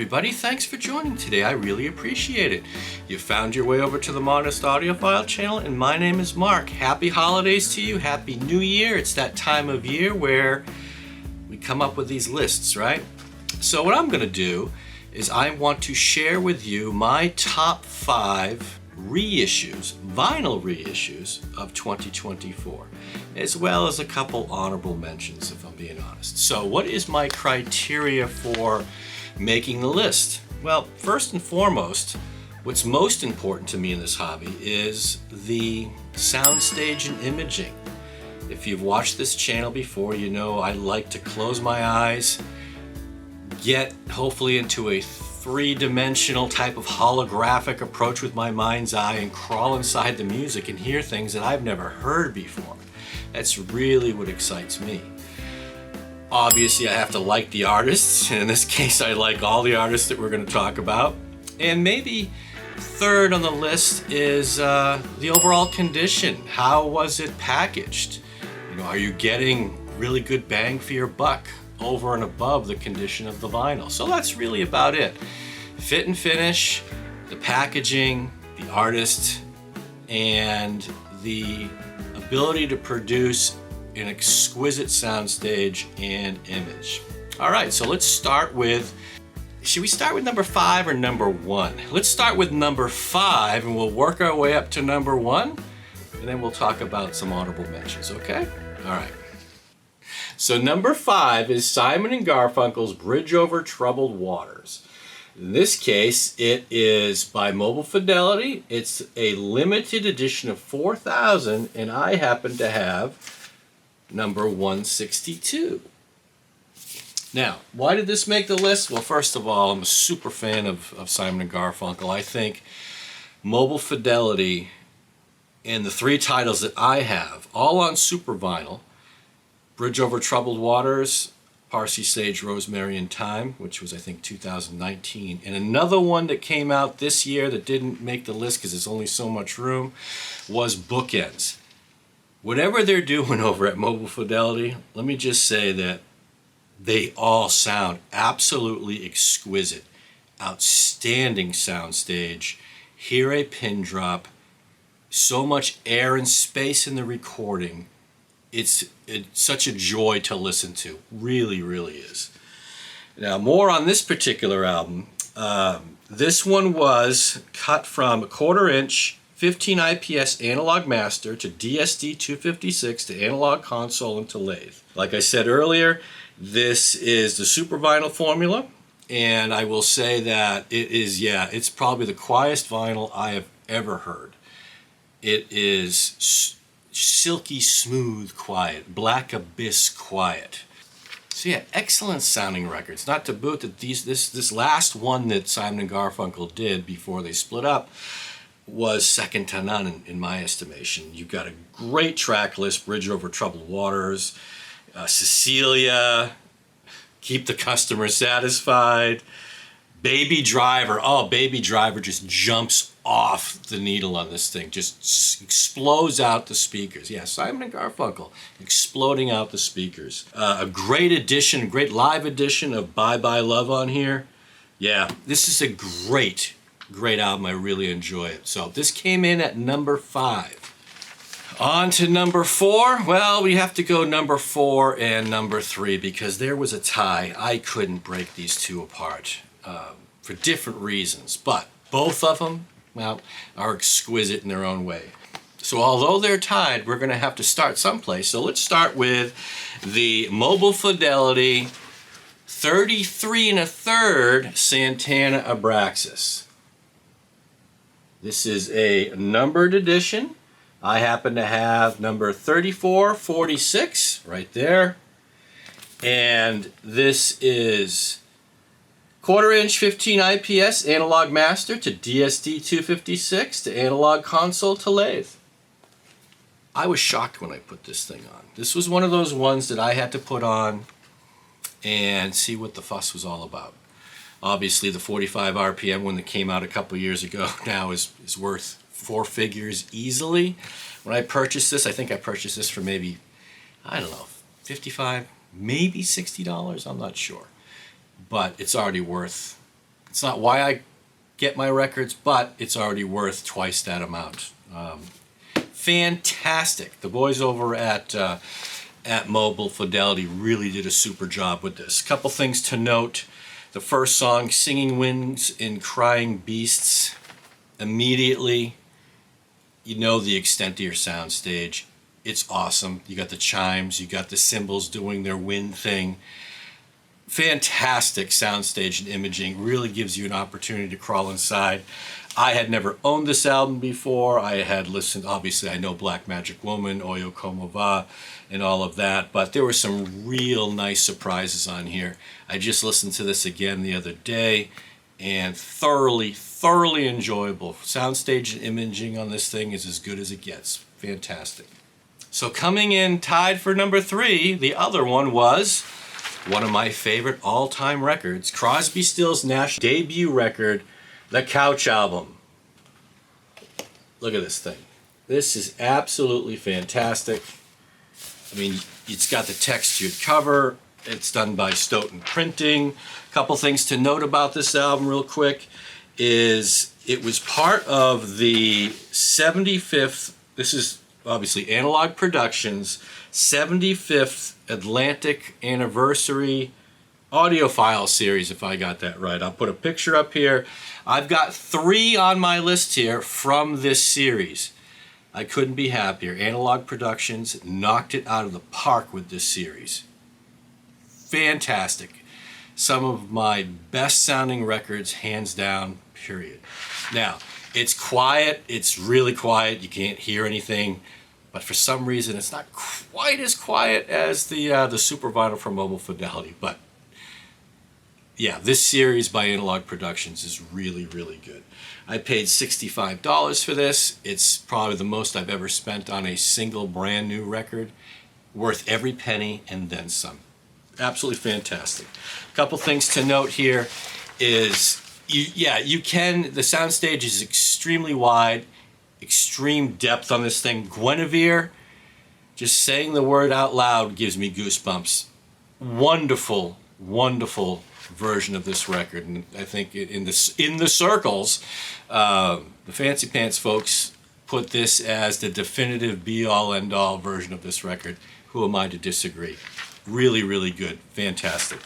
everybody, thanks for joining today. I really appreciate it. You found your way over to the Modest Audiophile channel, and my name is Mark. Happy holidays to you, happy new year. It's that time of year where we come up with these lists, right? So what I'm gonna do is I want to share with you my top 5 reissues, vinyl reissues of 2024, as well as a couple honorable mentions, if I'm being honest. So what is my criteria for making the list? Well, first and foremost, what's most important to me in this hobby is the soundstage and imaging. If you've watched this channel before, you know I like to close my eyes, get hopefully into a three-dimensional type of holographic approach with my mind's eye and crawl inside the music and hear things that I've never heard before. That's really what excites me. Obviously, I have to like the artists, and in this case, I like all the artists that we're going to talk about. And maybe third on the list is the overall condition. How was it packaged? You know, are you getting really good bang for your buck over and above the condition of the vinyl? So that's really about it. Fit and finish, the packaging, the artist, and the ability to produce an exquisite soundstage and image. All right, so let's start with, should we start with number 5 or number 1? Let's start with number 5 and we'll work our way up to number 1, and then we'll talk about some honorable mentions, okay? All right. So number 5 is Simon & Garfunkel's Bridge Over Troubled Waters. In this case, it is by Mobile Fidelity. It's a limited edition of 4,000, and I happen to have number 162. Now, why did this make the list? Well, first of all, I'm a super fan of Simon & Garfunkel. I think Mobile Fidelity and the 3 titles that I have, all on super vinyl, Bridge Over Troubled Waters, Parsley, Sage, Rosemary, and Thyme, which was, I think, 2019. And another one that came out this year that didn't make the list because there's only so much room was Bookends. Whatever they're doing over at Mobile Fidelity, let me just say that they all sound absolutely exquisite. Outstanding soundstage. Hear a pin drop. So much air and space in the recording. It's such a joy to listen to. Really, really is. Now, more on this particular album. This one was cut from a 1/4 inch 15 IPS analog master to DSD 256 to analog console and to lathe. Like I said earlier, this is the super vinyl formula, and I will say that it is, it's probably the quietest vinyl I have ever heard. It is silky smooth quiet, black abyss quiet. So yeah, excellent sounding records. Not to boot that this last one that Simon & Garfunkel did before they split up was second to none in my estimation. You've got a great track list: Bridge Over Troubled Waters, Cecilia, Keep the Customer Satisfied, Baby Driver. Oh, Baby Driver just jumps off the needle on this thing, just explodes out the speakers. Yeah, Simon & Garfunkel exploding out the speakers. A great edition, great live edition of Bye Bye Love on here. Yeah, this is a great album. I really enjoy it. So this came in at number 5. On to number 4. Well, we have to go number 4 and number 3 because there was a tie. I couldn't break these two apart for different reasons, but both of them, well, are exquisite in their own way. So although they're tied, we're going to have to start someplace. So let's start with the Mobile Fidelity 33 1/3 Santana Abraxas. This is a numbered edition. I happen to have number 3446 right there. And this is 1/4 inch 15 IPS analog master to DSD 256 to analog console to lathe. I was shocked when I put this thing on. This was one of those ones that I had to put on and see what the fuss was all about. Obviously, the 45 RPM one that came out a couple years ago now is worth 4 figures easily. When I purchased this, I think I purchased this for maybe, I don't know, $55, maybe $60, I'm not sure. But it's already worth It's not why I get my records, but it's already worth twice that amount. Fantastic. The boys over at Mobile Fidelity really did a super job with this. Couple things to note. The first song, Singing Winds and Crying Beasts, immediately you know the extent of your soundstage. It's awesome. You got the chimes, you got the cymbals doing their wind thing. Fantastic soundstage and imaging. Really gives you an opportunity to crawl inside. I had never owned this album before. I had listened, obviously I know Black Magic Woman, Oyo Como Va, and all of that, but there were some real nice surprises on here. I just listened to this again the other day, and thoroughly enjoyable. Soundstage and imaging on this thing is as good as it gets. Fantastic. So coming in tied for number 3, the other one was one of my favorite all-time records, Crosby, Stills, Nash debut record, The Couch Album. Look at this thing. This is absolutely fantastic. I mean, it's got the textured cover. It's done by Stoughton Printing. A couple things to note about this album real quick is it was part of the 75th, this is obviously Analog Productions, 75th Atlantic Anniversary Audiophile series, if I got that right. I'll put a picture up here. I've got 3 on my list here from this series. I couldn't be happier. Analog Productions knocked it out of the park with this series. Fantastic. Some of my best sounding records, hands down, period. Now, it's quiet. It's really quiet. You can't hear anything. But for some reason, it's not quite as quiet as the Super Vinyl from Mobile Fidelity. But yeah, this series by Analog Productions is really good. I paid $65 for this. It's probably the most I've ever spent on a single brand new record. Worth every penny and then some. Absolutely fantastic. A couple things to note here is, you can, the soundstage is extremely wide, extreme depth on this thing. Guinevere, just saying the word out loud gives me goosebumps. Wonderful version of this record, and I think in the circles, the Fancy Pants folks put this as the definitive be-all end-all version of this record. Who am I to disagree? Really good, fantastic.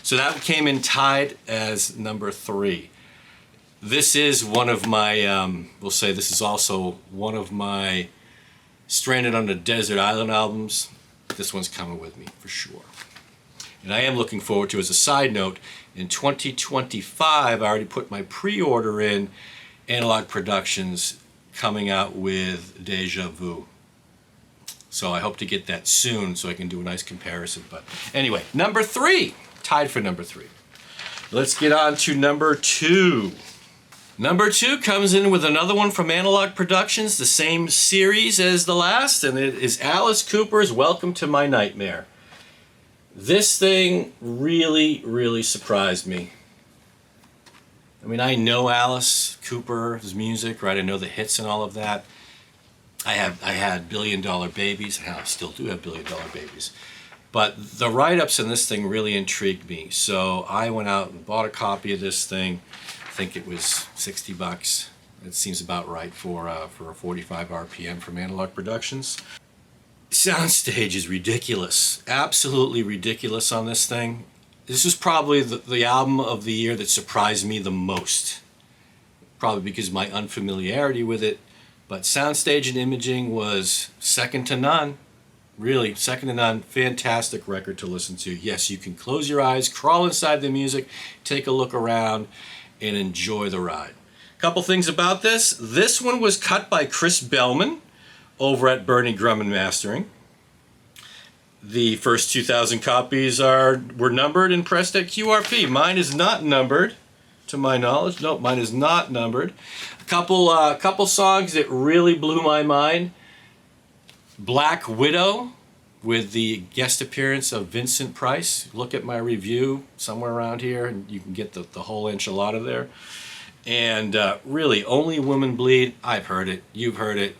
So that came in tied as number 3. This is one of my, we'll say this is also one of my Stranded on a Desert Island albums. This one's coming with me for sure. And I am looking forward to, as a side note, in 2025, I already put my pre-order in, Analog Productions coming out with Deja Vu. So I hope to get that soon so I can do a nice comparison. But anyway, number 3, tied for number 3. Let's get on to number 2. Number 2 comes in with another one from Analog Productions, the same series as the last, and it is Alice Cooper's Welcome to My Nightmare. This thing really surprised me. I mean, I know Alice Cooper's music, right? I know the hits and all of that. I had Billion Dollar Babies. I still do have Billion Dollar Babies. But the write-ups in this thing really intrigued me. So I went out and bought a copy of this thing. I think it was $60. It seems about right for a 45 RPM from Analog Productions. Soundstage is ridiculous. Absolutely ridiculous on this thing. This is probably the album of the year that surprised me the most. Probably because of my unfamiliarity with it. But soundstage and imaging was second to none. Really, second to none. Fantastic record to listen to. Yes, you can close your eyes, crawl inside the music, take a look around, and enjoy the ride. Couple things about this. This one was cut by Chris Bellman over at Bernie Grumman Mastering. The first 2,000 copies were numbered and pressed at QRP. Mine is not numbered, to my knowledge. Nope, mine is not numbered. A couple songs that really blew my mind. Black Widow, with the guest appearance of Vincent Price. Look at my review somewhere around here, and you can get the whole enchilada there. And really, Only Women Bleed. I've heard it. You've heard it.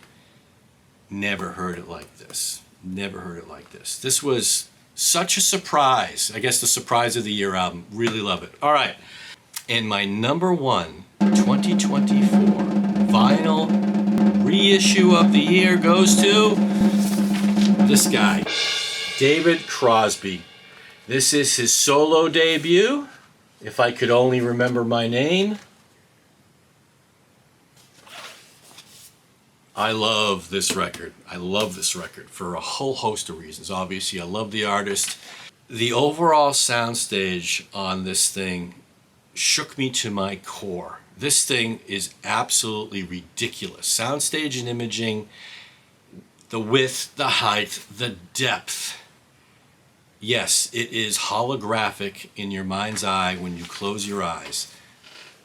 Never heard it like this. Never heard it like this. This was such a surprise. I guess the surprise of the year album. Really love it. All right. And my number one 2024 vinyl reissue of the year goes to this guy, David Crosby. This is his solo debut, If I Could Only Remember My Name. I love this record. I love this record for a whole host of reasons. Obviously, I love the artist. The overall soundstage on this thing shook me to my core. This thing is absolutely ridiculous. Soundstage and imaging, the width, the height, the depth. Yes, it is holographic in your mind's eye when you close your eyes.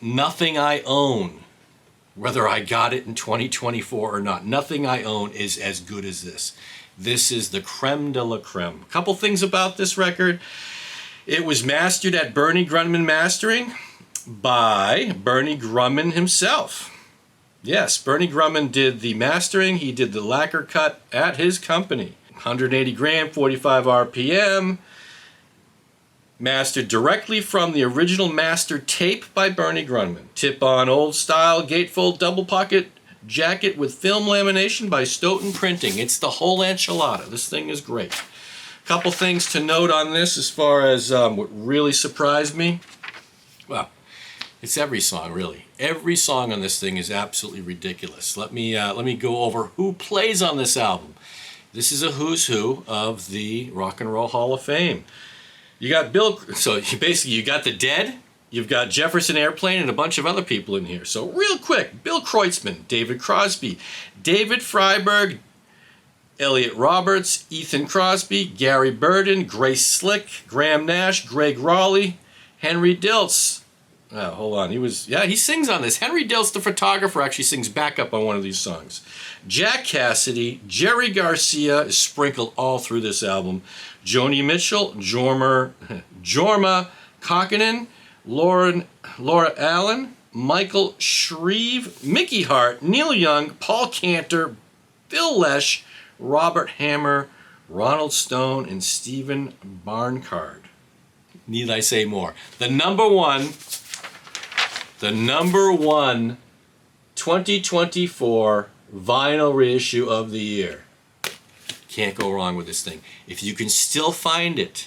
Nothing I own, whether I got it in 2024 or not, nothing I own is as good as this. This is the creme de la creme. A couple things about this record. It was mastered at Bernie Grundman Mastering by Bernie Grundman himself. Yes, Bernie Grundman did the mastering. He did the lacquer cut at his company. 180 gram, 45 RPM. Mastered directly from the original master tape by Bernie Grundman. Tip-on old style gatefold double pocket jacket with film lamination by Stoughton Printing. It's the whole enchilada. This thing is great. Couple things to note on this as far as what really surprised me. Well, it's every song, really. Every song on this thing is absolutely ridiculous. Let me go over who plays on this album. This is a who's who of the Rock and Roll Hall of Fame. You got you got the Dead, you've got Jefferson Airplane, and a bunch of other people in here. So real quick, Bill Kreutzmann, David Crosby, David Freiberg, Elliot Roberts, Ethan Crosby, Gary Burden, Grace Slick, Graham Nash, Greg Raleigh, Henry Diltz. Oh, hold on, he sings on this. Henry Diltz, the photographer, actually sings backup on one of these songs. Jack Cassidy, Jerry Garcia is sprinkled all through this album. Joni Mitchell, Jorma Kokkonen, Laura Allen, Michael Shreve, Mickey Hart, Neil Young, Paul Cantor, Bill Lesh, Robert Hammer, Ronald Stone, and Stephen Barncard. Need I say more? The number one 2024 vinyl reissue of the year. Can't go wrong with this thing. If you can still find it,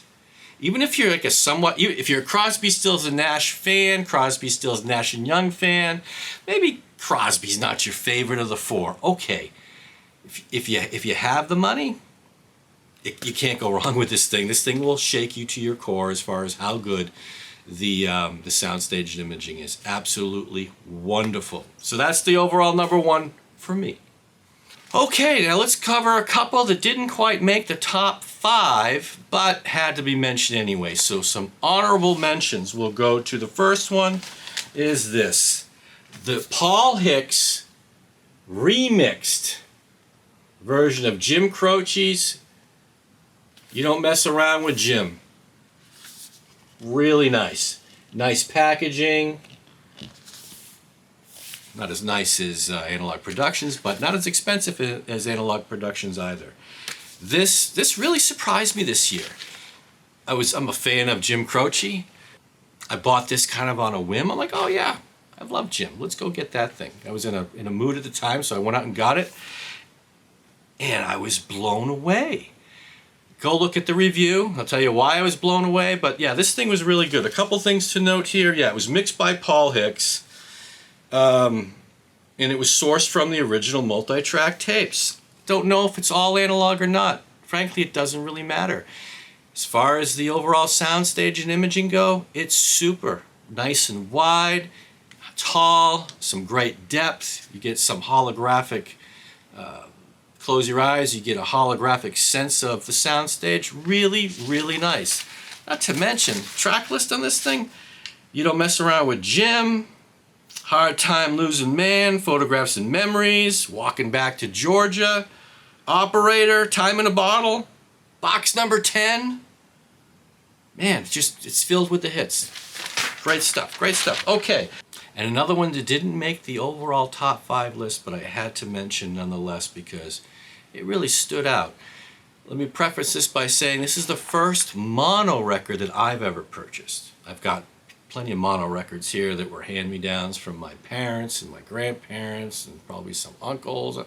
even if you're like if you're a Crosby, Stills and Nash fan, Crosby, Stills, Nash and Young fan, maybe Crosby's not your favorite of the four. Okay, if you have the money, you can't go wrong with this thing. This thing will shake you to your core as far as how good the soundstage imaging is. Absolutely wonderful. So that's the overall number one for me. Okay, now let's cover a couple that didn't quite make the top 5, but had to be mentioned anyway. So some honorable mentions will go to. The first one is this. The Paul Hicks remixed version of Jim Croce's You Don't Mess Around with Jim. Really nice. Nice packaging. Not as nice as Analog Productions, but not as expensive as Analog Productions either. This really surprised me this year. I'm a fan of Jim Croce. I bought this kind of on a whim. I'm like, oh yeah, I love Jim. Let's go get that thing. I was in a mood at the time, so I went out and got it. And I was blown away. Go look at the review. I'll tell you why I was blown away. But yeah, this thing was really good. A couple things to note here. Yeah, it was mixed by Paul Hicks. And it was sourced from the original multi-track tapes. Don't know if it's all analog or not. Frankly, it doesn't really matter. As far as the overall soundstage and imaging go, it's super nice and wide, tall, some great depth. You get some holographic, close your eyes, you get a holographic sense of the soundstage. Really, really nice. Not to mention, track list on this thing, You Don't Mess Around with Jim, Hard Time Losing Man, Photographs and Memories, Walking Back to Georgia, Operator, Time in a Bottle, Box Number 10. Man, it's filled with the hits. Great stuff, great stuff. Okay, and another one that didn't make the overall top 5 list, but I had to mention nonetheless because it really stood out. Let me preface this by saying this is the first mono record that I've ever purchased. I've got plenty of mono records here that were hand-me-downs from my parents and my grandparents and probably some uncles.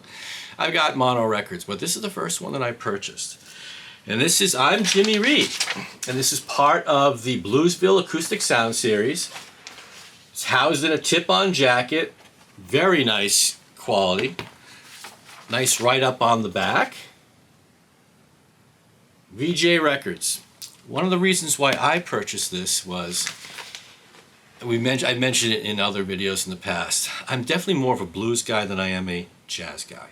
I've got mono records, but this is the first one that I purchased. And this is, I'm Jimmy Reed, and this is part of the Bluesville Acoustic Sound Series. It's housed in a tip-on jacket, very nice quality. Nice write-up on the back. VJ Records. One of the reasons why I purchased this was, I mentioned it in other videos in the past, I'm definitely more of a blues guy than I am a jazz guy.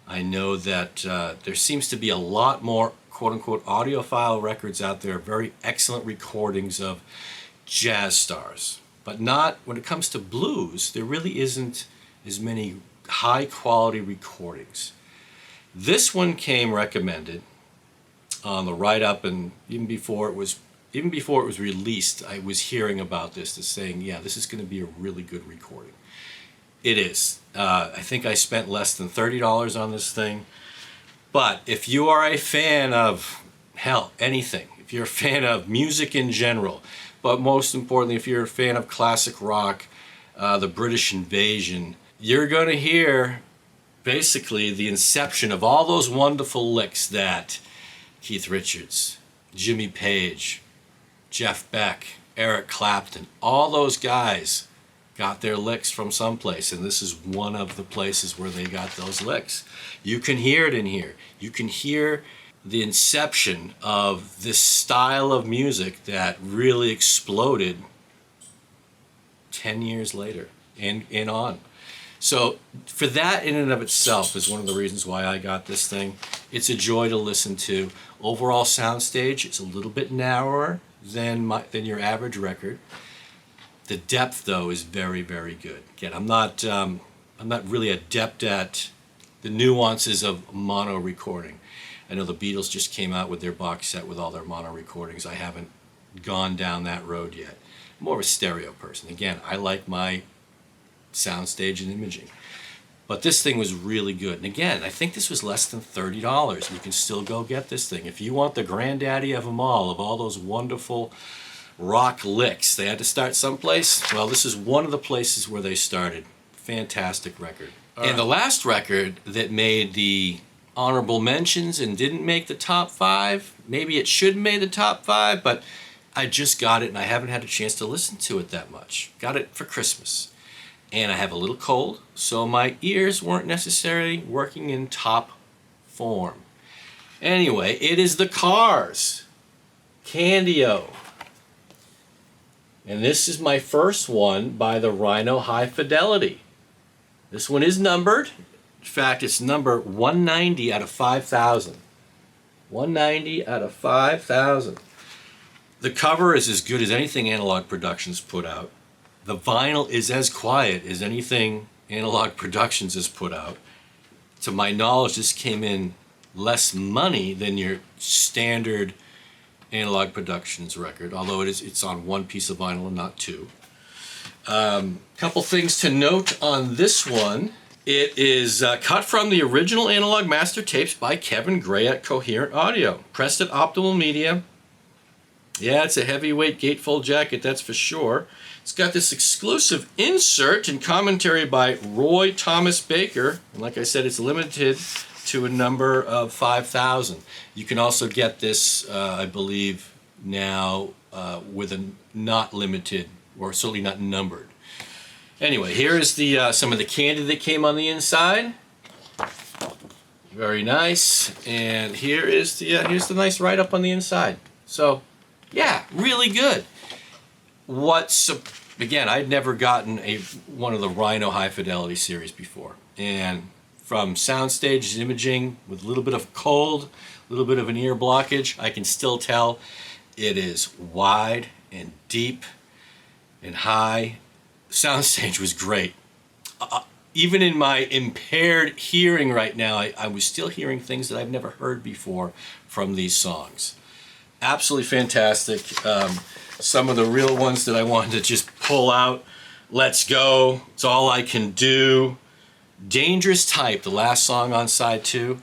I know that there seems to be a lot more quote-unquote audiophile records out there, very excellent recordings of jazz stars. But not, when it comes to blues, there really isn't as many high-quality recordings. This one came recommended on the write-up, and even before it was released, I was hearing about this, saying, yeah, this is going to be a really good recording. It is. I think I spent less than $30 on this thing. But if you are a fan of, hell, anything, if you're a fan of music in general, but most importantly, if you're a fan of classic rock, the British Invasion, you're going to hear basically the inception of all those wonderful licks that Keith Richards, Jimmy Page, Jeff Beck, Eric Clapton, all those guys got their licks from someplace, and this is one of the places where they got those licks. You can hear it in here. You can hear the inception of this style of music that really exploded 10 years later and on. So for that in and of itself is one of the reasons why I got this thing. It's a joy to listen to. Overall soundstage, it's a little bit narrower than your average record. The depth, though, is very, very good. Again, I'm not really adept at the nuances of mono recording. I know the Beatles just came out with their box set with all their mono recordings. I haven't gone down that road yet. I'm more of a stereo person. Again, I like my soundstage and imaging. But this thing was really good. And again, I think this was less than $30. You can still go get this thing. If you want the granddaddy of them all, of all those wonderful rock licks, they had to start someplace. Well, this is one of the places where they started. Fantastic record. And the last record that made the honorable mentions and didn't make the top 5, maybe it should have made the top 5, but I just got it and I haven't had a chance to listen to it that much. Got it for Christmas. And I have a little cold, so my ears weren't necessarily working in top form. Anyway, it is the Cars, Candy-O. And this is my first one by the Rhino High Fidelity. This one is numbered. In fact, it's number 190 out of 5,000. 190 out of 5,000. The cover is as good as anything Analog Productions put out. The vinyl is as quiet as anything Analog Productions has put out. To my knowledge, this came in less money than your standard Analog Productions record, although it's on one piece of vinyl and not two. Couple things to note on this one. It is cut from the original analog master tapes by Kevin Gray at Coherent Audio. Pressed at Optimal Media. Yeah, it's a heavyweight gatefold jacket, that's for sure. It's got this exclusive insert and commentary by Roy Thomas Baker. And like I said, it's limited to a number of 5,000. You can also get this, I believe, now with a not limited, or certainly not numbered. Anyway, here is the some of the candy that came on the inside. Very nice. And here is the here's the nice write-up on the inside. So, yeah, really good. Again, I'd never gotten one of the Rhino High Fidelity series before. And from soundstage imaging with a little bit of cold, a little bit of an ear blockage, I can still tell it is wide and deep and high. Soundstage was great. Even in my impaired hearing right now, I was still hearing things that I've never heard before from these songs. Absolutely fantastic. Some of the real ones that I wanted to just pull out. Let's Go, It's All I Can Do. Dangerous Type, the last song on side 2,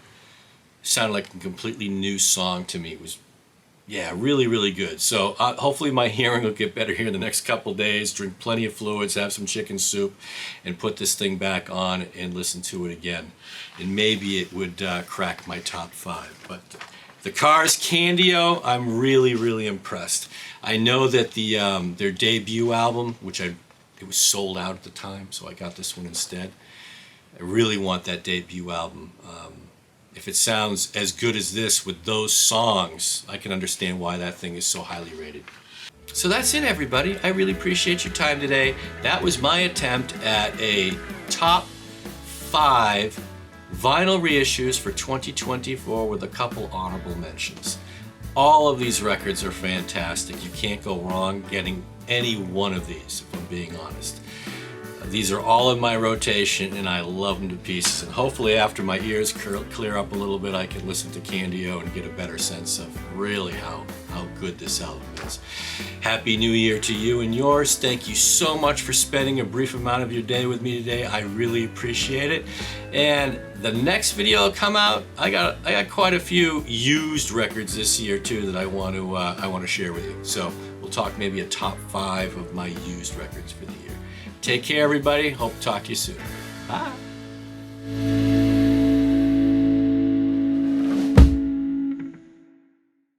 sounded like a completely new song to me. It yeah, really, really good. So hopefully my hearing will get better here in the next couple days. Drink plenty of fluids, have some chicken soup, and put this thing back on and listen to it again. And maybe it would crack my top 5. But the Cars Candio, I'm really, really impressed. I know that their debut album, which it was sold out at the time, so I got this one instead. I really want that debut album. If it sounds as good as this with those songs, I can understand why that thing is so highly rated. So that's it, everybody. I really appreciate your time today. That was my attempt at a top 5 vinyl reissues for 2024 with a couple honorable mentions. All of these records are fantastic. You can't go wrong getting any one of these, if I'm being honest. These are all in my rotation, and I love them to pieces. And hopefully after my ears clear up a little bit, I can listen to Candio and get a better sense of really how good this album is. Happy New Year to you and yours. Thank you so much for spending a brief amount of your day with me today. I really appreciate it. And the next video will come out. I got quite a few used records this year too that I want to share with you. So we'll talk maybe a top 5 of my used records for the year. Take care, everybody. Hope to talk to you soon. Bye.